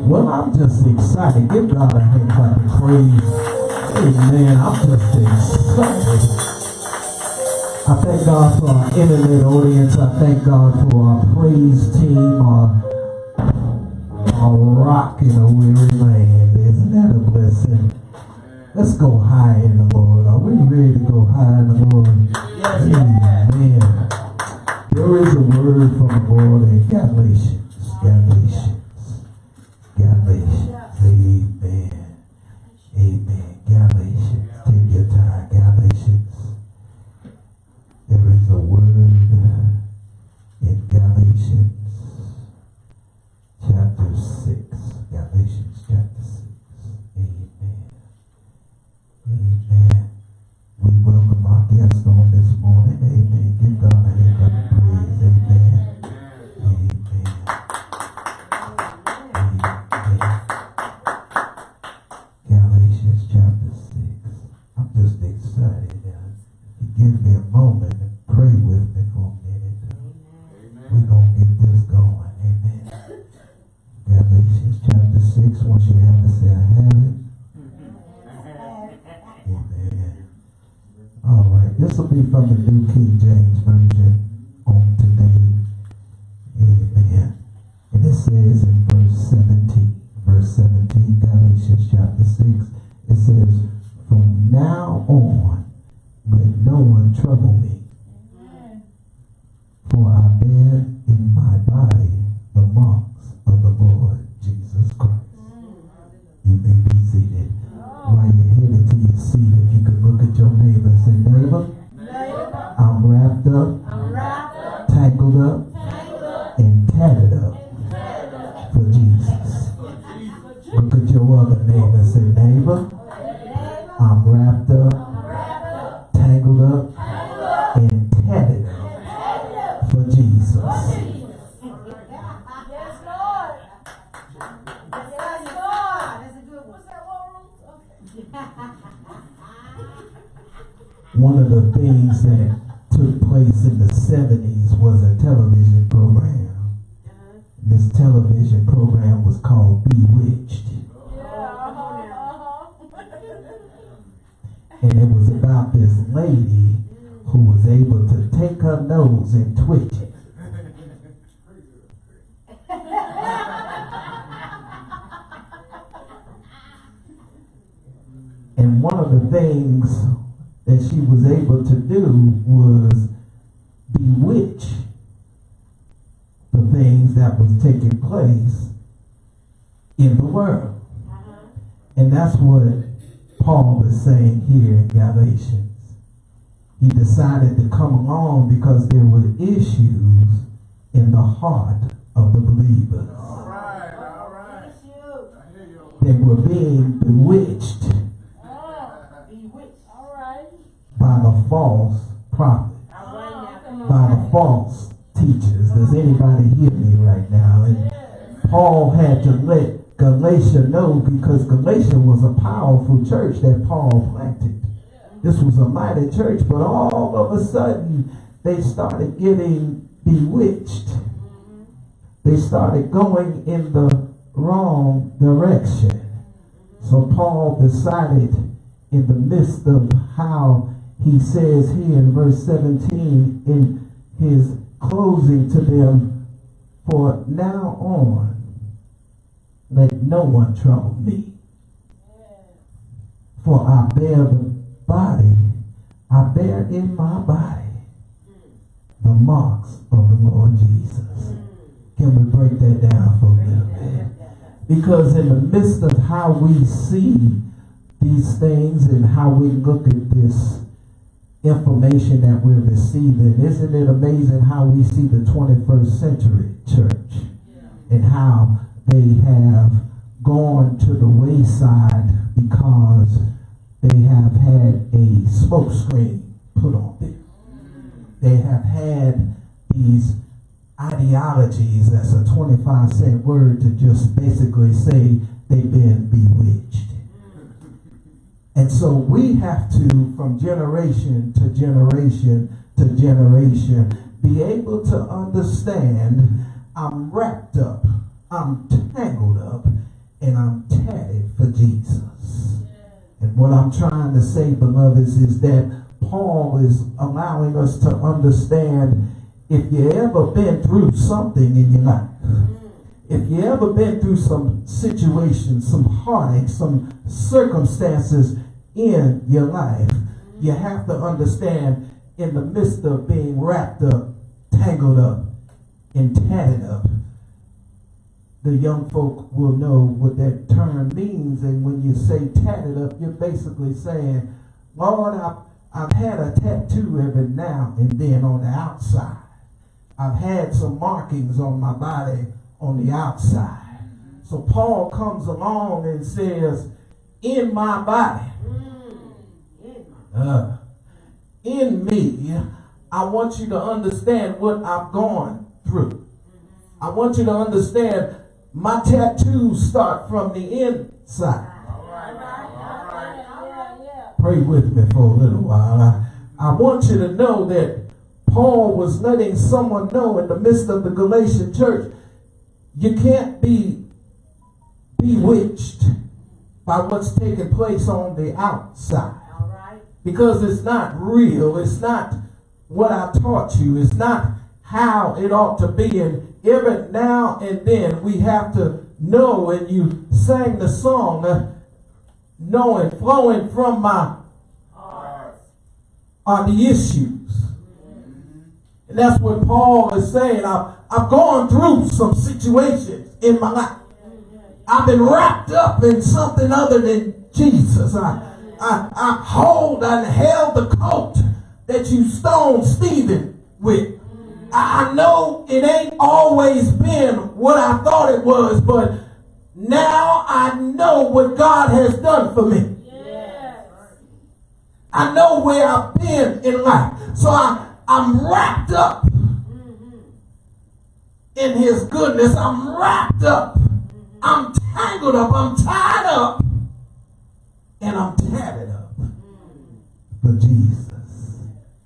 Well, I'm just excited. Give God a hand clap of praise. Amen. I'm just excited. I thank God for our internet audience. I thank God for our praise team, our rock in a weary land. Isn't that a blessing? Let's go high in the Lord. Are we ready to go high in the Lord? Yes. Amen. There is a word from the Lord in Galatians. Amen. Amen. Galatians. Take your time. Galatians. There is a word in Galatians chapter 6. Galatians chapter 6. Amen. Amen. We welcome our guests on this morning. Amen. Give God a hand of praise. Amen. Amen. Galatians chapter 6. I'm just excited. Give me a moment and pray with me for a minute. We're going to get this going. Amen. Galatians chapter 6. Once you have it, say I have it. Amen. All right. This will be from the New King James Version on today. Amen. And it says in verse 17. Verse 17, Galatians chapter 6. It says, from now on, let no one trouble me, for I bear in my body the marks of the Lord Jesus Christ. You may be seated. While you're headed to your seat, if you could look at your neighbor and say, neighbor, I'm wrapped up, tangled up, and tatted up for Jesus. Look at your other neighbor and say, neighbor, I'm wrapped up, tangled up, and tatted up for Jesus. Yes, Lord. Yes, Lord. That's a good one. What's that one? One of the things that took place in the 70s was a television program. This television program was called Bewitched. And it was about this lady who was able to take her nose and twitch it. And one of the things that she was able to do was bewitch the things that was taking place in the world. And that's what Paul is saying here in Galatians. He decided to come along because there were issues in the heart of the believers. All right. They were being bewitched by the false prophet, by the false teachers. Does anybody hear me right now? And Paul had to let Galatia know, because Galatia was a powerful church that Paul planted. This was a mighty church, but all of a sudden they started getting bewitched. They started going in the wrong direction. So Paul decided, in the midst of how he says here in verse 17 in his closing to them, for now on, let no one trouble me. For I bear in my body the marks of the Lord Jesus. Can we break that down for a little bit? Because in the midst of how we see these things and how we look at this information that we're receiving, isn't it amazing how we see the 21st century church and how they have gone to the wayside because they have had a smoke screen put on them. They have had these ideologies, that's a 25-cent word to just basically say they've been bewitched. And so we have to, from generation to generation to generation, be able to understand I'm wrapped up, I'm tangled up, and I'm tatted for Jesus. And what I'm trying to say, beloveds, is that Paul is allowing us to understand, if you ever been through something in your life, if you ever been through some situations, some heartache, some circumstances in your life, you have to understand, in the midst of being wrapped up, tangled up, and tatted up, the young folk will know what that term means. And when you say tatted up, you're basically saying, Lord, I've had a tattoo every now and then on the outside. I've had some markings on my body on the outside. So Paul comes along and says, in my body, in me, I want you to understand what I've gone through. I want you to understand my tattoos start from the inside. Pray with me for a little while. I want you to know that Paul was letting someone know in the midst of the Galatian church, you can't be bewitched by what's taking place on the outside. Because it's not real. It's not what I taught you. It's not how it ought to be. And every now and then we have to know, and you sang the song, knowing, flowing from my heart are the issues. And that's what Paul is saying. I've gone through some situations in my life. I've been wrapped up in something other than Jesus. I held the coat that you stoned Stephen with. I know it ain't always been what I thought it was, but now I know what God has done for me. Yes. I know where I've been in life. So I'm wrapped up in his goodness. I'm wrapped up. I'm tangled up. I'm tied up. And I'm tatted up for Jesus.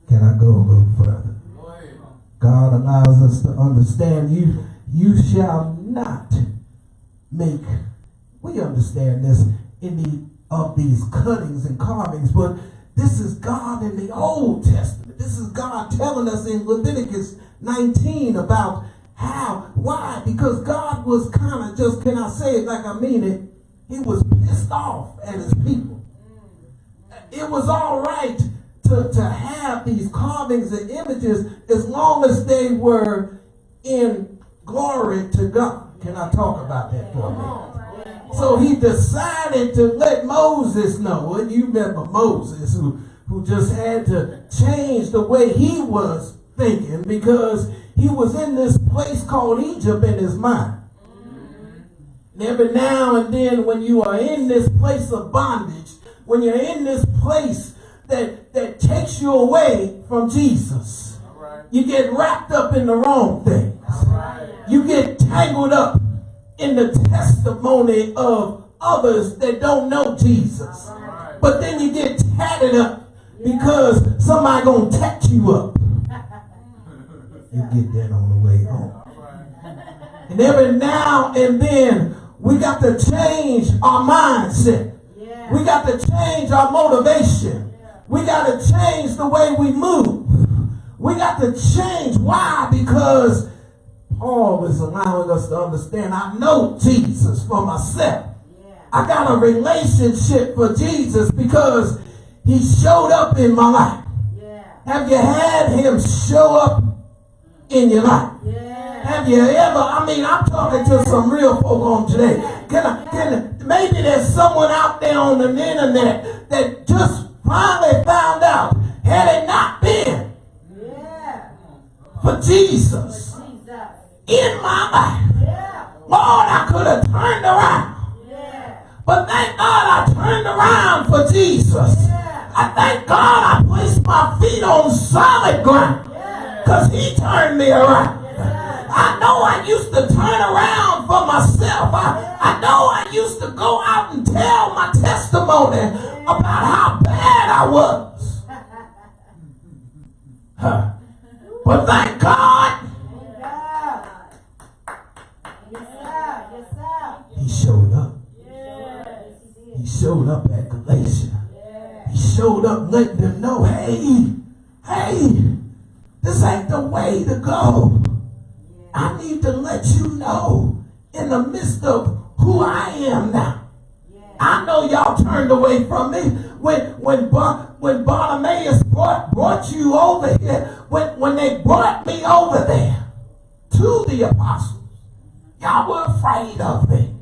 Can I go a little further? God allows us to understand you shall not make, we understand this of these cuttings and carvings, but this is God in the Old Testament. This is God telling us in Leviticus 19 about how, why? Because God was kind of just, can I say it like I mean it? He was pissed off at his people. It was all right to have these carvings and images as long as they were in glory to God. Can I talk about that for a minute? So he decided to let Moses know, and you remember Moses who just had to change the way he was thinking because he was in this place called Egypt in his mind. And every now and then when you are in this place of bondage, when you're in this place that takes you away from Jesus, you get wrapped up in the wrong things. You get tangled up in the testimony of others that don't know Jesus. But then you get tatted up because somebody gonna tat you up. You get that on the way home. And every now and then we got to change our mindset. We got to change our motivation. We got to change the way we move. We got to change. Why? Because Paul is allowing us to understand, I know Jesus for myself. I got a relationship for Jesus because he showed up in my life. Have you had him show up in your life? Have you ever, I'm talking to some real folk on today. Maybe there's someone out there on the internet that just finally found out, had it not been for Jesus in my life, Lord, I could have turned around. But thank God I turned around for Jesus. I thank God I placed my feet on solid ground because he turned me around. I know I used to turn around for myself. I know I used to go out and tell my testimony about how bad I was. But thank God, he showed up. He showed up at Galatians. He showed up letting them know, hey, this ain't the way to go. I need to let you know in the midst of who I am now. I know y'all turned away from me when Bartimaeus brought you over here, when they brought me over there to the apostles. Y'all were afraid of me.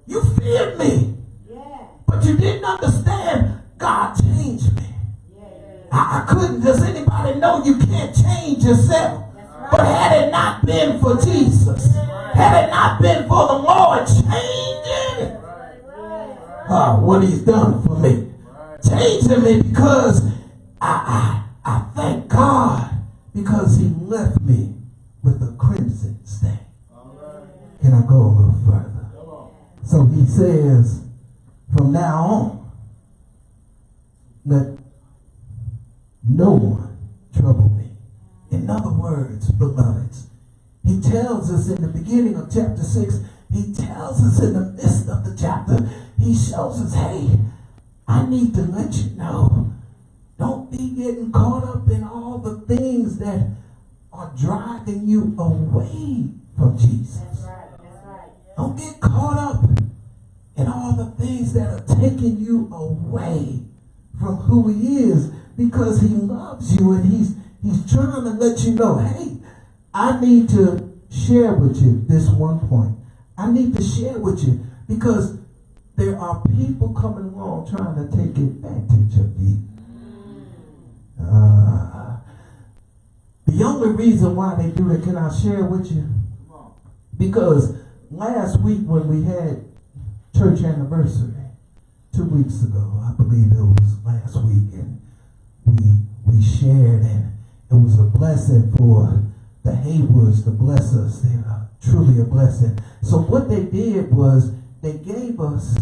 You feared me. But you didn't understand God changed me. I couldn't. Does anybody know you can't change yourself? But had it not been for Jesus, had it not been for the Lord changing what he's done for me, changing me, because I thank God because he left me with a crimson stain. Can I go a little further? So he says, from now on, let no one trouble me. In other words, beloveds, he tells us in the beginning of chapter 6, he tells us in the midst of the chapter, he shows us, hey, I need to let you know, don't be getting caught up in all the things that are driving you away from Jesus. That's right. Don't get caught up in all the things that are taking you away from who he is, because he loves you and he's trying to let you know, hey, I need to share with you this one point. I need to share with you because there are people coming along trying to take advantage of you. The only reason why they do it, can I share with you? Because last week when we had church anniversary, 2 weeks ago, I believe it was last week, and we shared, and it was a blessing for the Haywoods to bless us. They are truly a blessing. So what they did was they gave us,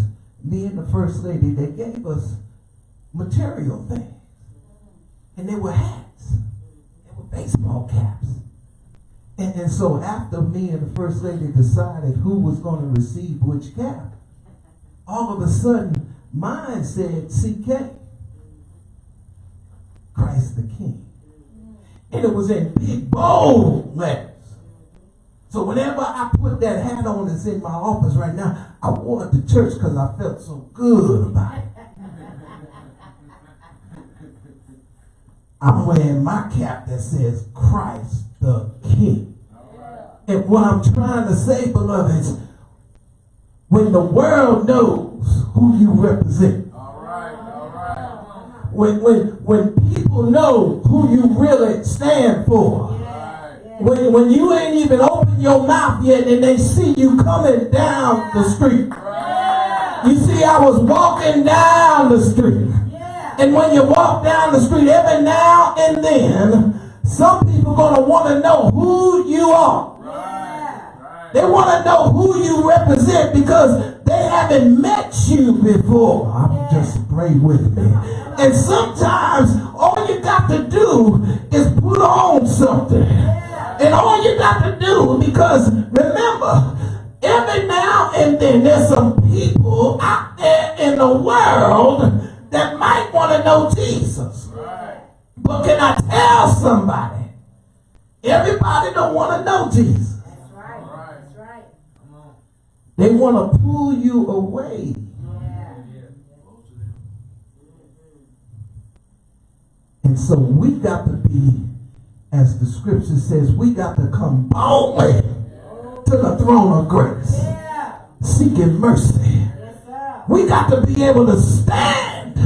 me and the First Lady, they gave us material things. And they were hats. They were baseball caps. And so after me and the First Lady decided who was going to receive which cap, all of a sudden mine said CK. Christ the King. And it was in big bold letters. So whenever I put that hat on that's in my office right now, I wore it to church because I felt so good about it. I'm wearing my cap that says Christ the King. And what I'm trying to say, beloved, is when the world knows who you represent, when people know who you really stand for, when you ain't even opened your mouth yet and they see you coming down the street. You see, I was walking down the street. And when you walk down the street, every now and then, some people going to want to know who you are. They want to know who you represent because they haven't met you before. Just pray with me. And sometimes all you got to do is put on something. And all you got to do, because remember, every now and then there's some people out there in the world that might want to know Jesus. But can I tell somebody? Everybody don't want to know Jesus. They want to pull you away. And so we got to be, as the scripture says, we got to come boldly to the throne of grace, seeking mercy. We got to be able to stand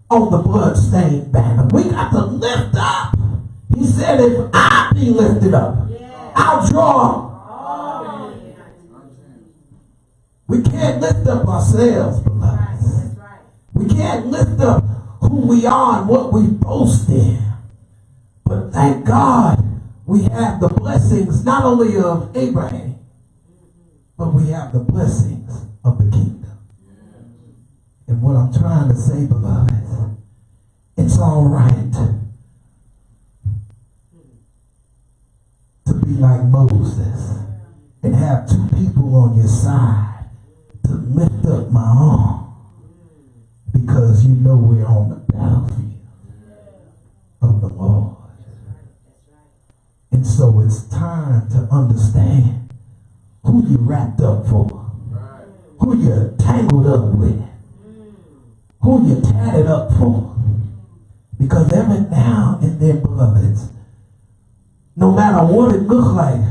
on the bloodstained banner. We got to lift up. He said, if I be lifted up, I'll draw. We can't lift up ourselves, beloved. We can't lift up who we are and what we boast in. But thank God we have the blessings not only of Abraham, but we have the blessings of the kingdom. And what I'm trying to say, beloved, it's all right to be like Moses and have two people on your side to lift up my arm because you know we're on the battlefield of the Lord. And so it's time to understand who you wrapped up for, who you tangled up with, who you tatted up for. Because every now and then, beloveds, no matter what it looks like,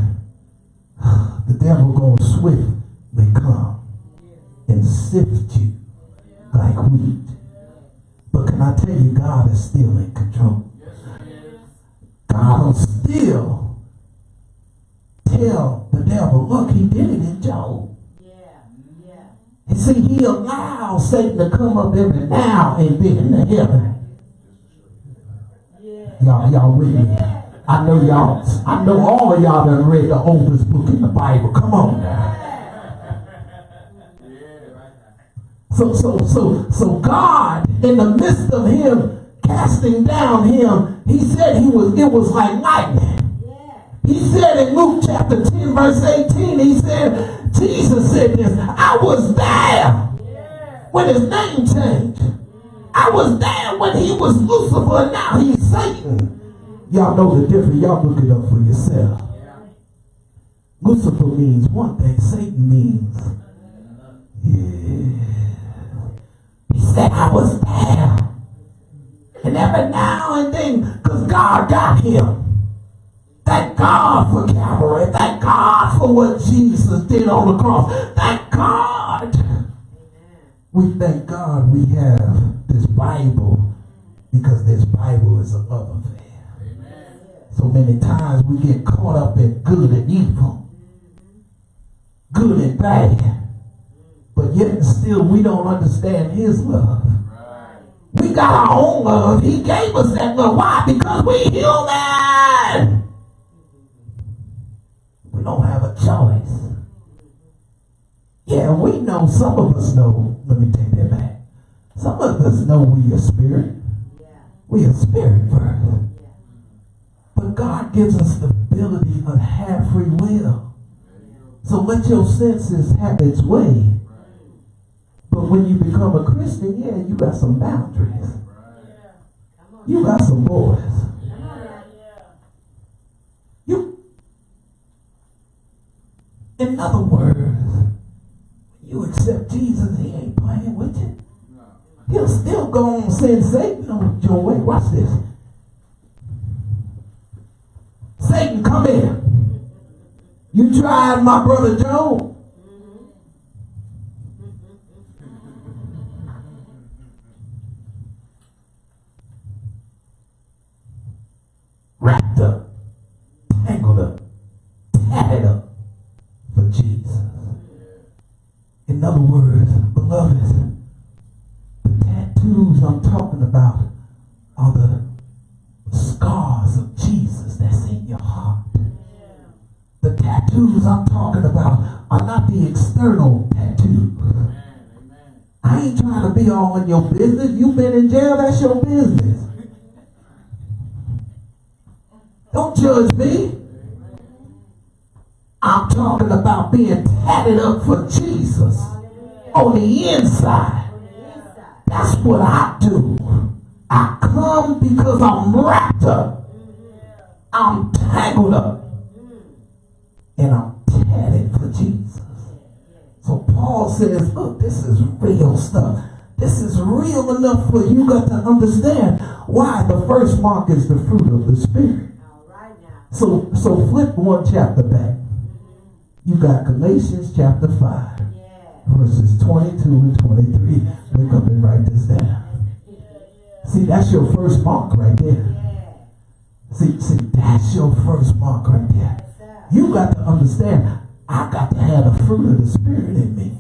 the devil gonna swiftly come and sift you like wheat. But can I tell you, God is still in control. God will still tell the devil, look, he did it in Job. And see, he allowed Satan to come up every now and then to heaven. Y'all with me? I know all of y'all done read the oldest book in the Bible. Come on now. So God, in the midst of him casting down him, he said it was like lightning. He said in Luke chapter 10 verse 18, he said, Jesus said this, I was there when his name changed. I was there when he was Lucifer and now he's Satan. Y'all know the difference. Y'all look it up for yourself. Lucifer means one thing. Satan means, He said, I was there. And every now and then, because God got him. Thank God for Calvary. Thank God for what Jesus did on the cross. Thank God. We thank God we have this Bible because this Bible is a love affair. So many times we get caught up in good and evil, good and bad, but yet and still we don't understand his love. We got our own love. He gave us that love. Why? Because we human. We don't have a choice. Yeah, we know, some of us know, let me take that back. Some of us know we are spirit. We are spirit first. But God gives us the ability to have free will. So let your senses have its way. But when you become a Christian, yeah, you got some boundaries. You got some borders. In other words, you accept Jesus, he ain't playing with you. He'll still go on and send Satan on your way. Watch this. Satan, come here. You tried my brother Job. Wrapped up, tangled up, tatted up for Jesus. In other words, beloved, the tattoos I'm talking about are the scars of Jesus that's in your heart. The tattoos I'm talking about are not the external tattoos. I ain't trying to be all in your business. You've been in jail, that's your business. Don't judge me. I'm talking about being tatted up for Jesus on the inside. That's what I do. I come because I'm wrapped up. I'm tangled up. And I'm tatted for Jesus. So Paul says, look, this is real stuff. This is real enough for you got to understand why the first mark is the fruit of the Spirit. So flip one chapter back. You got Galatians chapter 5, verses 22 and 23. Wake up and write this down. See, that's your first mark right there. See, that's your first mark right there. You got to understand, I got to have the fruit of the Spirit in me.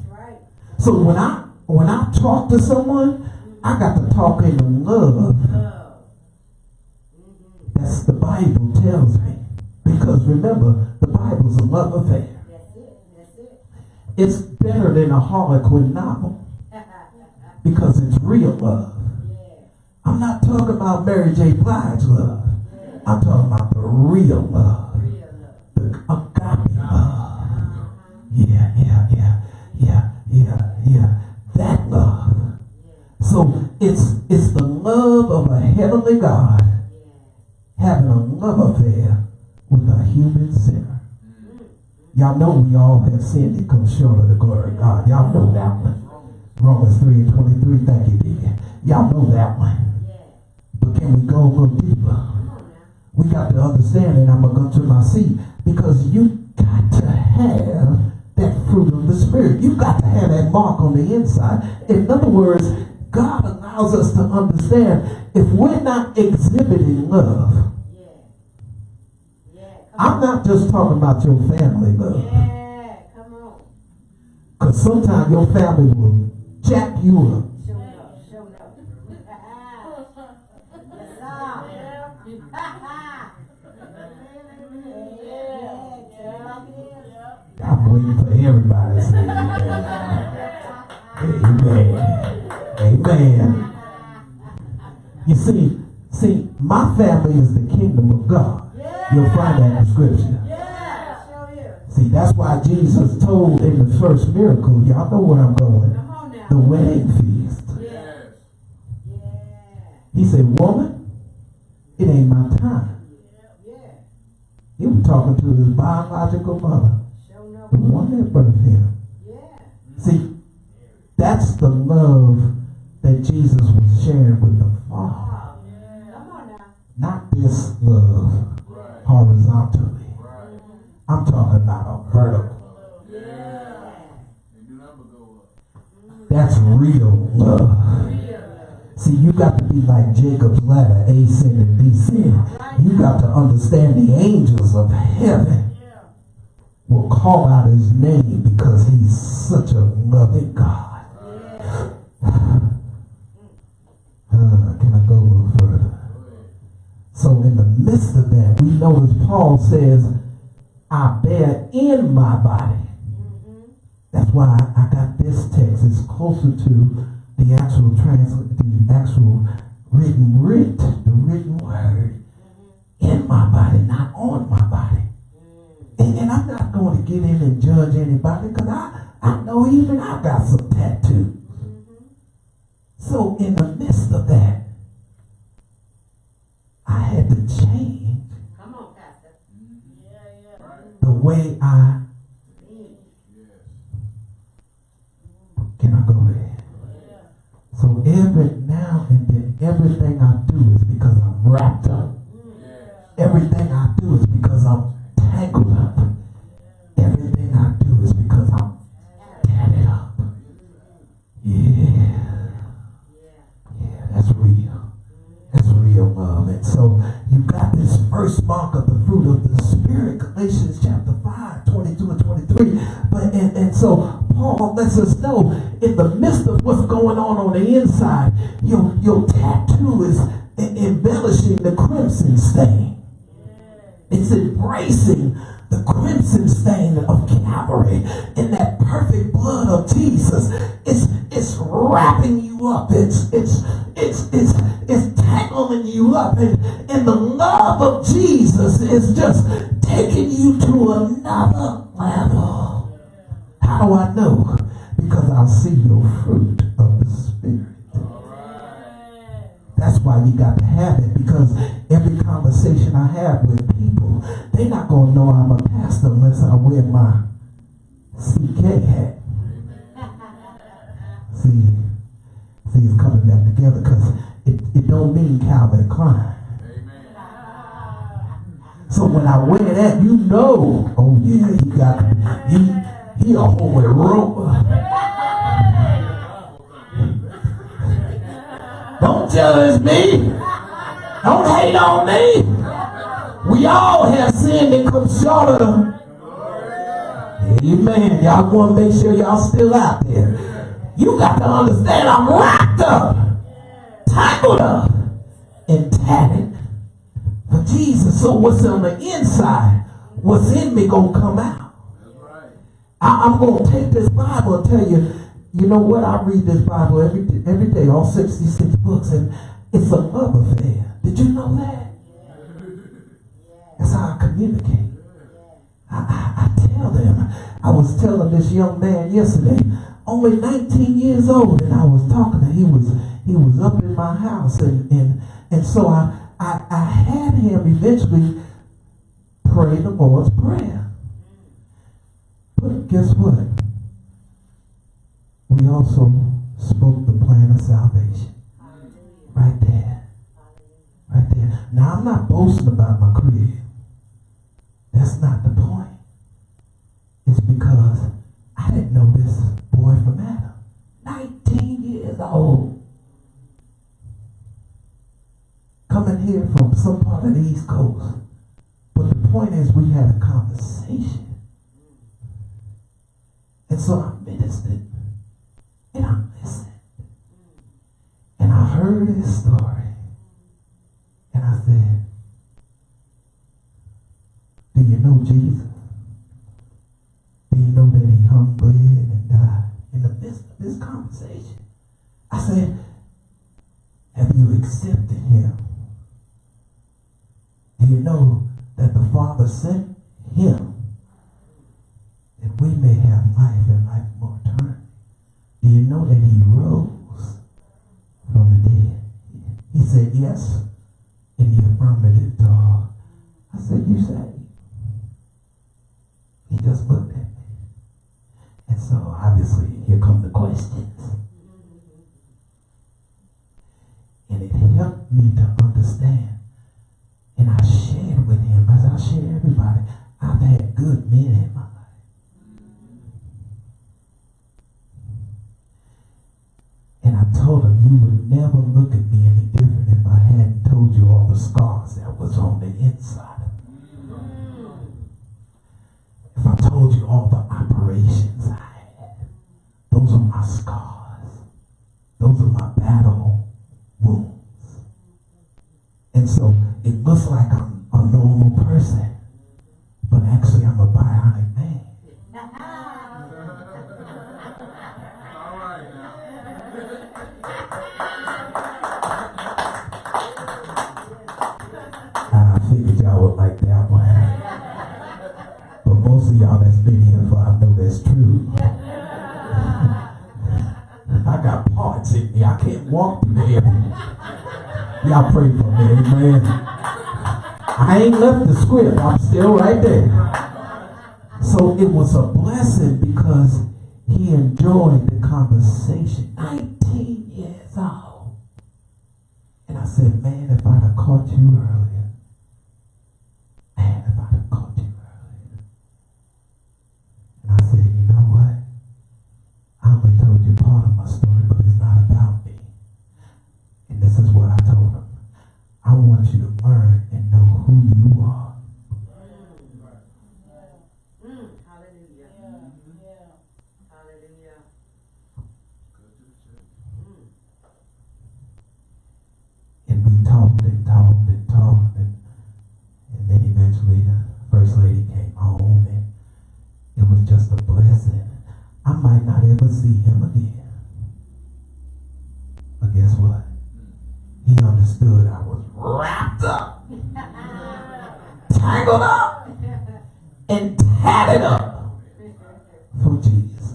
So when I talk to someone, I got to talk in the love. That's the Bible tells me. Because remember, the Bible's a love affair. It's better than a Harlequin novel. Because it's real love. I'm not talking about Mary J. Blige love. I'm talking about the real love. The agape love. Yeah. Yeah, that love. So it's the love of a heavenly God having a love affair with a human sinner. Y'all know we all have sinned and come short of the glory of God. Y'all know that one. Romans 3:23, thank you, Deacon. Y'all know that one. But can we go a little deeper? We got to understand, and I'm going to go to my seat, because you got to have that fruit of the Spirit. You got to have that mark on the inside. In other words, God allows us to understand if we're not exhibiting love. I'm not just talking about your family love. Yeah, come on. Because sometimes your family will jack you up. Show up, show up. Yes, sir. I'm waiting for everybody to say amen. Amen. You see, my family is the kingdom of God. You'll find that in Scripture. See, that's why Jesus told in the first miracle, y'all know where I'm going, the wedding feast. He said, woman, it ain't my time. He was talking to his biological mother, the one that birthed him. See, that's the love that Jesus was sharing with the Father. Not this love horizontally. I'm talking about a vertical. That's real love. See, you got to be like Jacob's ladder, ascend and descend. You got to understand the angels of heaven will call out his name because he's such a loving God. Can I go a little further? So in the midst of that, we notice Paul says, I bear in my body. That's why I got this text. It's closer to the actual the written word in my body, not on my body. And I'm not going to get in and judge anybody, because I know even I got some tattoos. So in the midst of that, I had to change the way I. Can I go there? So every now and then, everything I do is because I'm wrapped up. Everything I do is because I'm tangled up. Everything I do is because I'm tatted up. Yeah, that's real. That's real love. And so you got this first mark of the fruit of the Spirit, Galatians chapter 5, 22 and 23. But and so Paul lets us know, in the midst of what's going on the inside, your tattoo is embellishing the crimson stain. It's embracing the crimson stain of Calvary in that perfect blood of Jesus. It's wrapping you up. It's tangling you up, and the love of Jesus is just taking you to another level. How do I know? Because I'll see your fruit of the Spirit. That's why you got to have it, because every conversation I have with people, they're not going to know I'm a pastor unless I wear my CK hat. See, it's coming back together, because it don't mean Calvin Klein. So when I wear that, you know, oh yeah, he a holy roller. Don't judge me. Don't hate on me. We all have sinned and come short of them. Amen. Y'all want to make sure y'all still out there. You got to understand, I'm wrapped up, tangled up, and tatted for Jesus. So what's on the inside, what's in me going to come out. I'm going to take this Bible and tell you, you know what? I read this Bible every day, all 66 books, and it's a love affair. Did you know that? That's how I communicate. I tell them. I was telling this young man yesterday, only 19 years old, and I was talking to him. He was up in my house, and so I had him eventually pray the Lord's Prayer. But guess what? We also spoke the plan of salvation. Right there. Right there. Now, I'm not boasting about my crib. That's not the point. It's because I didn't know this boy from Adam. 19 years old. Coming here from some part of the East Coast. But the point is, we had a conversation. And so I ministered. And I listened. And I heard his story. And I said, do you know Jesus? Do you know that he hung, bled, and died? In the midst of this conversation, I said, have you accepted him? Do you know that the Father sent him that we may have life and life more eternal? Do you know that he rose from the dead? He said yes in the affirmative talk. I said, you say? He just looked at me. And so obviously here come the questions. And it helped me to understand. And I shared with him, as I share everybody, I've had good men in my life. And I told him, you would never look at me any different if I hadn't told you all the scars that was on the inside of me. If I told you all the operations I had, those are my scars. Those are my battle wounds. And so it looks like I'm a normal person, but actually I'm a bionic man. All right now. I figured y'all would like that one. But most of y'all that's been here for, I know that's true. I got parts in me. I can't walk through the air. Y'all pray for me, amen. I ain't left the script. I'm still right there. So it was a blessing because he enjoyed the conversation. 19 years old. And I said, man, if I'd have caught you earlier. Man, if I'd have caught you earlier. And I said, you know what? I only told you part of my story, but it's not about me. And this is what I told him. I want you to learn and know who you are. Hallelujah. Hallelujah. And we talked and talked and talked, and then eventually the first lady came home, and it was just a blessing. I might not ever see him again. But guess what? He understood I was wrapped up, tangled up, and tatted up for Jesus.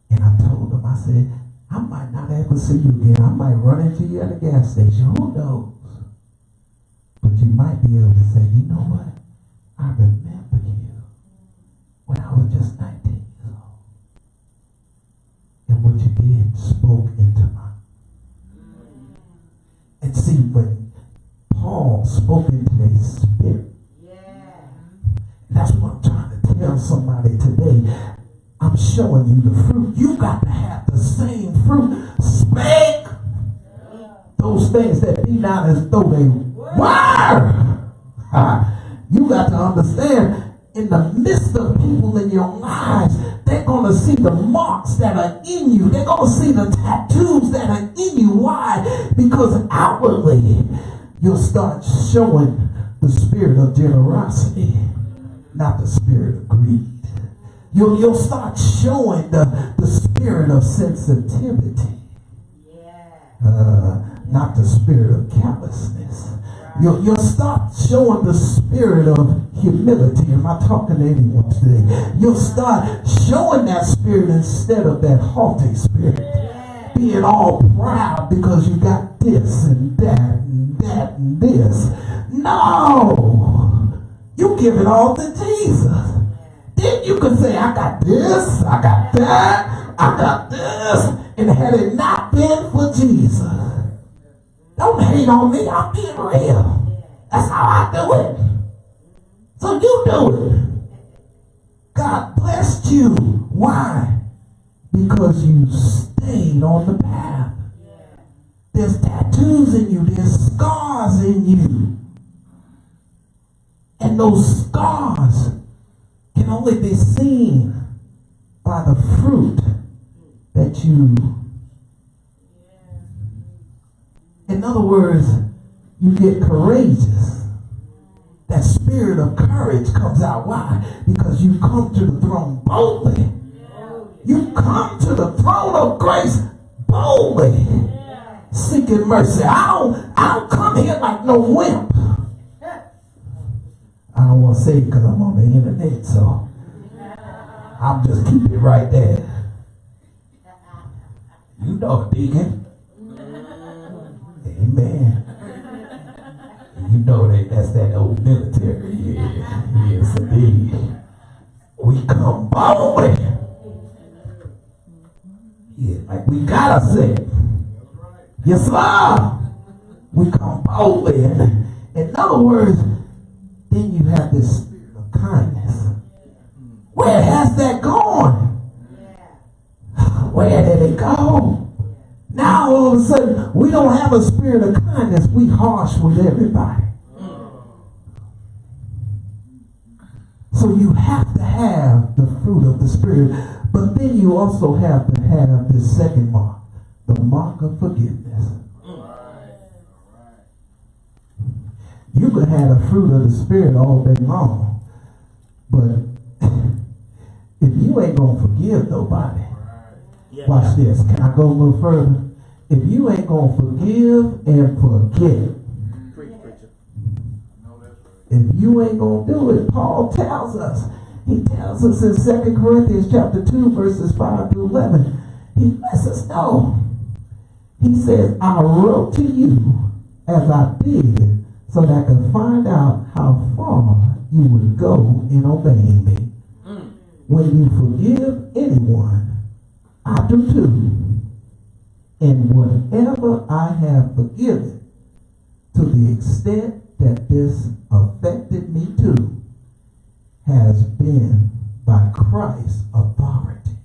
And I told him, I said, I might not ever see you again. I might run into you at a gas station. Who knows? But you might be able to say, you know what? I remember you when I was just 19 years old. And what you did spoke into my. And see, when Paul spoke into their spirit, that's what I'm trying to tell somebody today. I'm showing you the fruit. You got to have the same fruit. Speak those things that be not as though they were. You got to understand, in the midst of people in your lives, they're going to see the marks that are in you. They're going to see the tattoos that are in you. Why? Because outwardly, you'll start showing the spirit of generosity, not the spirit of greed. You'll start showing the spirit of sensitivity, not the spirit of callousness. You'll start showing the spirit of humility. Am I talking to anyone today? You'll start showing that spirit instead of that haughty spirit. Being all proud because you got this and that and that and this. No! You give it all to Jesus. Then you can say, I got this, I got that, I got this. And had it not been for Jesus, don't hate on me, I'm being real. That's how I do it. So you do it. God blessed you. Why? Because you stayed on the path. There's tattoos in you. There's scars in you. And those scars can only be seen by the fruit that you... In other words, you get courageous. That spirit of courage comes out. Why? Because you come to the throne boldly. You come to the throne of grace boldly, seeking mercy. I don't come here like no wimp. I don't want to say it because I'm on the internet, so I'll just keep it right there. You know, deacon. Amen. You know that's that old military. Yeah. Yes, indeed. We come boldly. Yeah, like we gotta say it. Yes, sir. We come boldly. In other words, then you have this spirit of kindness. Where has that gone? Where did it go? Now all of a sudden, we don't have a spirit of kindness. We harsh with everybody. So you have to have the fruit of the Spirit. But then you also have to have this second mark. The mark of forgiveness. You can have the fruit of the Spirit all day long. But if you ain't going to forgive nobody, watch this. Can I go a little further? If you ain't going to forgive and forget, if you ain't going to do it, Paul tells us. He tells us in 2 Corinthians chapter 2, verses 5 through 11. He lets us know. He says, I wrote to you as I did so that I could find out how far you would go in obeying me. When you forgive anyone, I do too. And whatever I have forgiven, to the extent that this affected me too, has been by Christ's authority.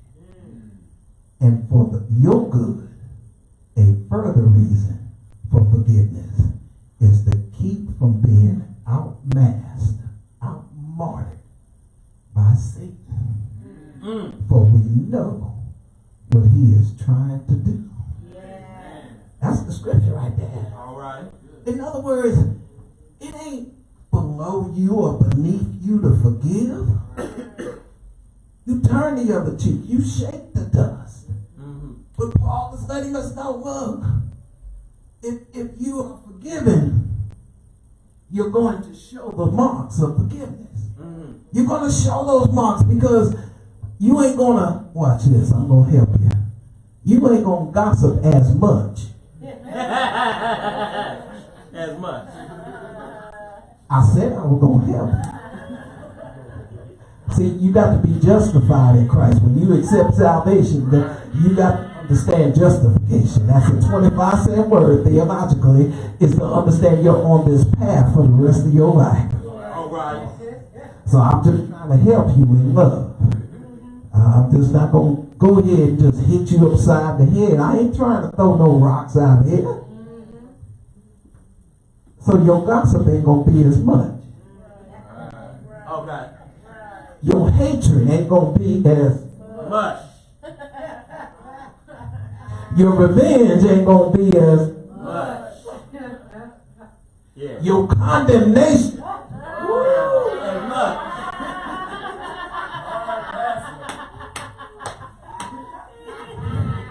And for your good, a further reason for forgiveness is to keep from being outmasked, outmarked by Satan. For we know what he is trying to do. That's the scripture right there. All right. In other words, it ain't below you or beneath you to forgive. You turn the other cheek. You shake the dust. But Paul is letting us know, look, if you are forgiven, you're going to show the marks of forgiveness. You're going to show those marks because you ain't going to, watch this, I'm going to help you. You ain't going to gossip as much. As much. I said I was going to help you. See, you got to be justified in Christ. When you accept salvation, you got to understand justification. That's a 25-cent word theologically, is to understand you're on this path for the rest of your life. All right. So I'm just trying to help you in love. I'm just not going to go ahead and just hit you upside the head. I ain't trying to throw no rocks out here. So your gossip ain't going to be as much. Okay. Your hatred ain't going to be as Much. Your revenge ain't going to be as Much. Yeah. Your condemnation. As much.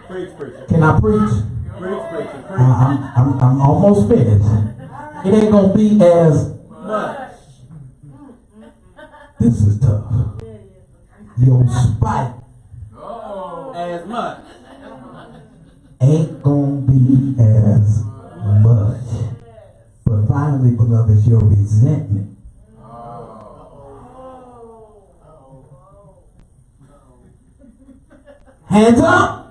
Preach, preacher. Can I preach? Preach, preacher. Preach. I'm almost finished. It ain't gonna be as much. this is tough. Your spite As much. ain't gonna be as much. But finally, beloved, your resentment. Hands up.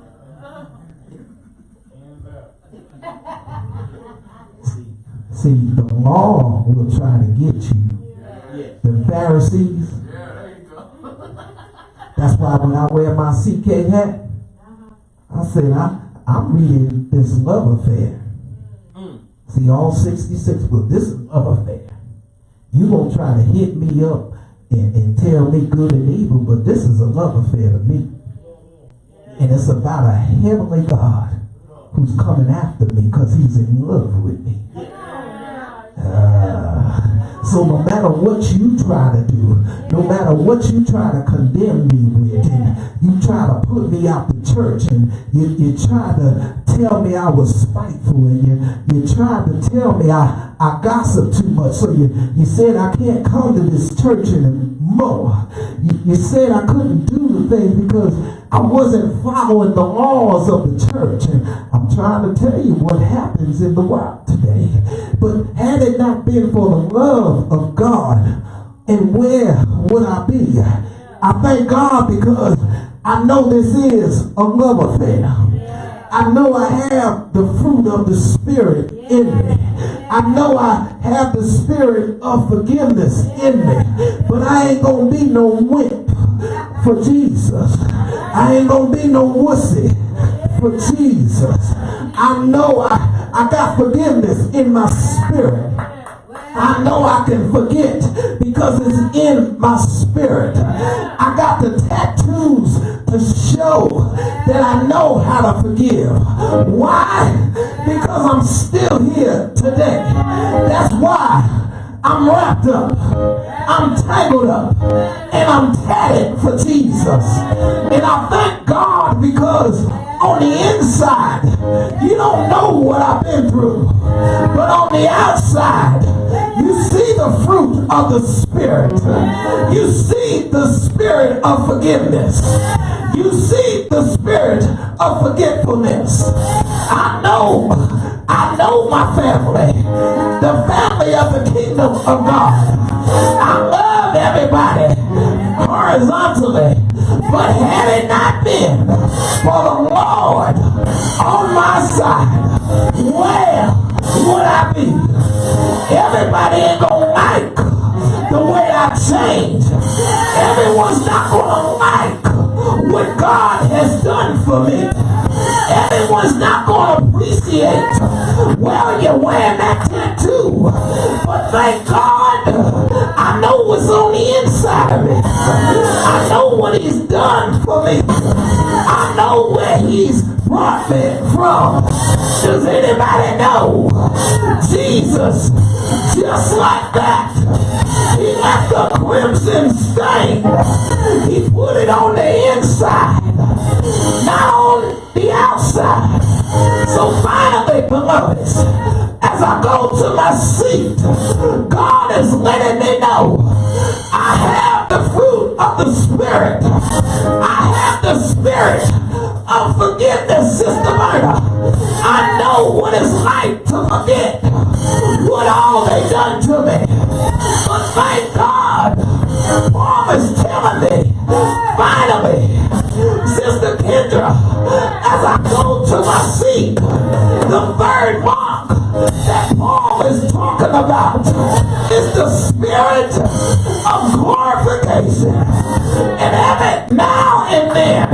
See, the law will try to get you. The Pharisees. That's why when I wear my CK hat, I said, I'm reading this love affair. See, all 66, but this is love affair. You gonna try to hit me up and tell me good and evil, but this is a love affair to me. And it's about a heavenly God who's coming after me because he's in love with me. So no matter what you try to do, no matter what you try to condemn me with, and you try to put me out the church, and you try to tell me I was spiteful, and you tried to tell me I gossip too much, so you said I can't come to this church anymore. You said I couldn't do the thing because I wasn't following the laws of the church. And I'm trying to tell you what happens in the world today. But had it not been for the love of God, and where would I be? I thank God because I know this is a love affair. I know I have the fruit of the Spirit in me. I know I have the spirit of forgiveness in me. But I ain't gonna be no wimp for Jesus. I ain't gonna be no wussy for Jesus. I know I got forgiveness in my spirit. I know I can forget because it's in my spirit. I got the tattoos to show that I know how to forgive. Why? Because I'm still here today. That's why I'm wrapped up, I'm tangled up, and I'm tatted for Jesus. And I thank God because on the inside, you don't know what I've been through. But on the outside, you see the fruit of the Spirit. You see the spirit of forgiveness. You see the spirit of forgetfulness. I know my family. The family of the kingdom of God. I love everybody horizontally. But had it not been for the Lord on my side, where would I be? Everybody ain't gonna like the way I change. Everyone's not gonna like what God has done for me. Everyone's not gonna appreciate, well, you're wearing that tattoo. But thank God, I know what's on the inside of me. I know what he's done for me. I know where he's brought me from. Does anybody know? Jesus, just like that, he left a crimson stain. He put it on the inside, not on the outside. So finally, beloveds, as I go to my seat, God is letting me know I have the fruit of the Spirit. I have the spirit of forgiveness, Sister Myrna. I know what it's like to forget what all they done to me. But thank God, Paul is telling me, finally, Sister Kendra, as I go to my seat, the third mark that Paul is talking about is the spirit of glorification. And every now and then,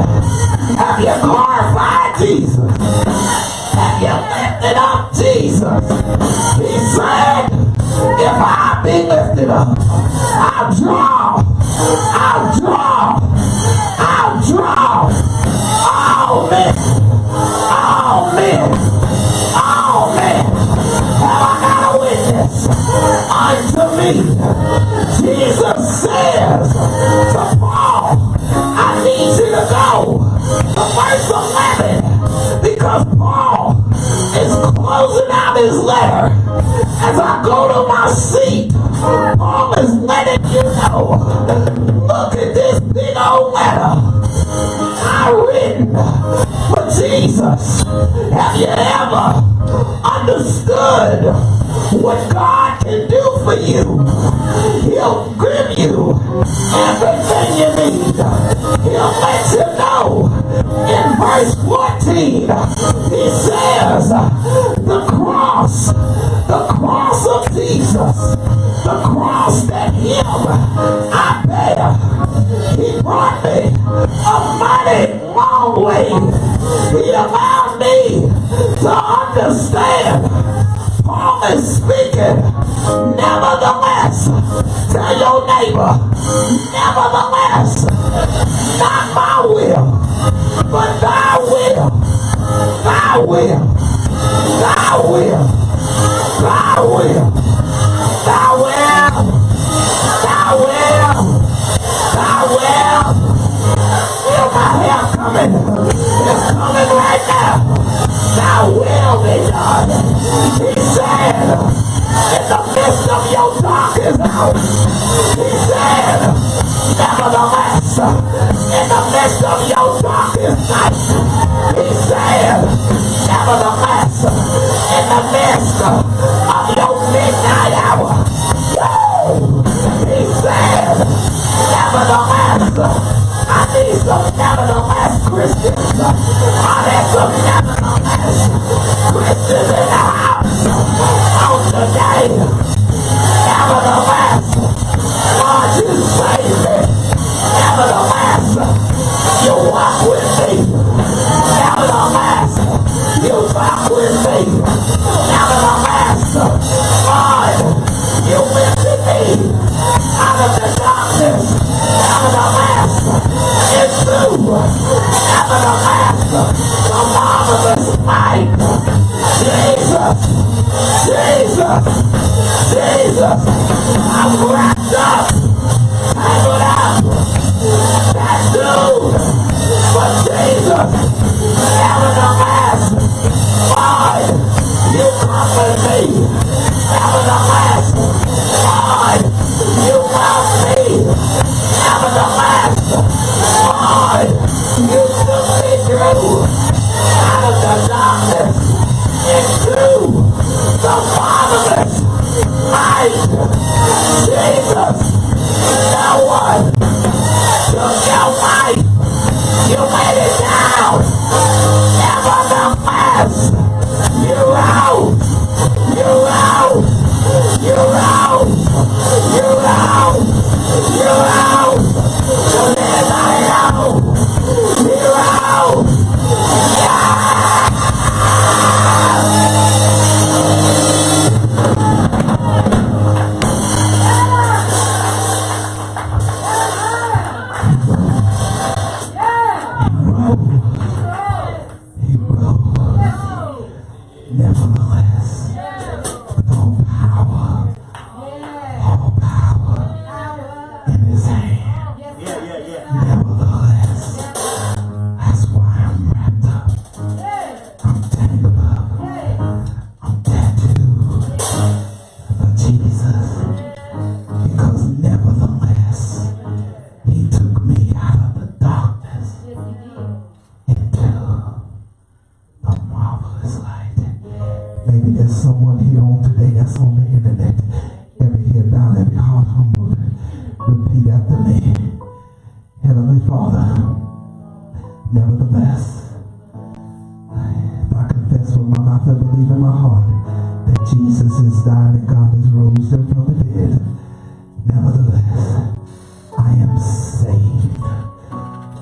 have you glorified Jesus? Have you lifted up Jesus? He said, if I be lifted up, I'll draw. All men. Have I got a witness unto me? Jesus says to Paul, I need you to go to verse 11 because Paul is closing out his letter. As I go go to my seat, Paul is letting you know, look at this big old letter I written for Jesus. Have you ever understood what God can do for you? He'll give you everything you need. He'll let you know. In verse 14, he says, the cross of Jesus, the cross that him I bear, he brought me a mighty long way. He allowed me to understand. Paul is speaking. Nevertheless, tell your neighbor, nevertheless, not my will, but thy will, thy will, thy will, thy will, thy will, thy will, thy will. Feel my hair coming. It's coming right now. Thy will be done. He said, in the midst of your darkest hour, he said, nevertheless, in the midst of your darkest night, he said, nevertheless, in the midst of your midnight hour, he said, nevertheless, I need some nevertheless Christians. I need some nevertheless Christians in the house on today. Nevertheless, Lord, you save me. Nevertheless, you walk with me. Nevertheless, you talk with me. Nevertheless, Lord, you lifted me out of the darkness. Nevertheless, it's true. Nevertheless, the marvelous light. Jesus, Jesus, Jesus, I'm wrapped up, tangled up, tattooed, but Jesus, nevertheless, Lord, you comfort me. Nevertheless, Lord, you love me. Nevertheless, Lord, you took me through out of the darkness into the marvelous light. Jesus, no one took your life. You laid it down. Nevertheless, you're out. You're out. You're out. You're out. You're out. So there's I out. You're out. He will. Nevertheless, with all power in his hand. Nevertheless, that's why I'm wrapped up. I'm tangled up. I'm tattooed for Jesus. Because nevertheless, he took me out of the darkness into the marvelous light. Maybe there's someone here on today that's on the internet. Every head down, every heart humbled. Repeat after me. Heavenly Father, nevertheless, if I confess with my mouth and believe in my heart that Jesus is died and God has rose him from the dead, nevertheless, I am saved.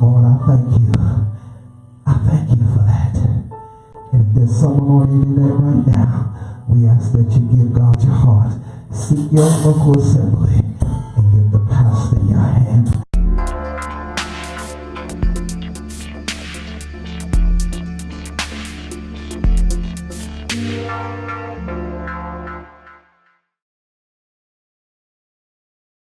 Lord, I thank you. I thank you for that. And if there's someone on the internet right now, we ask that you give God your heart. Seek your local assembly.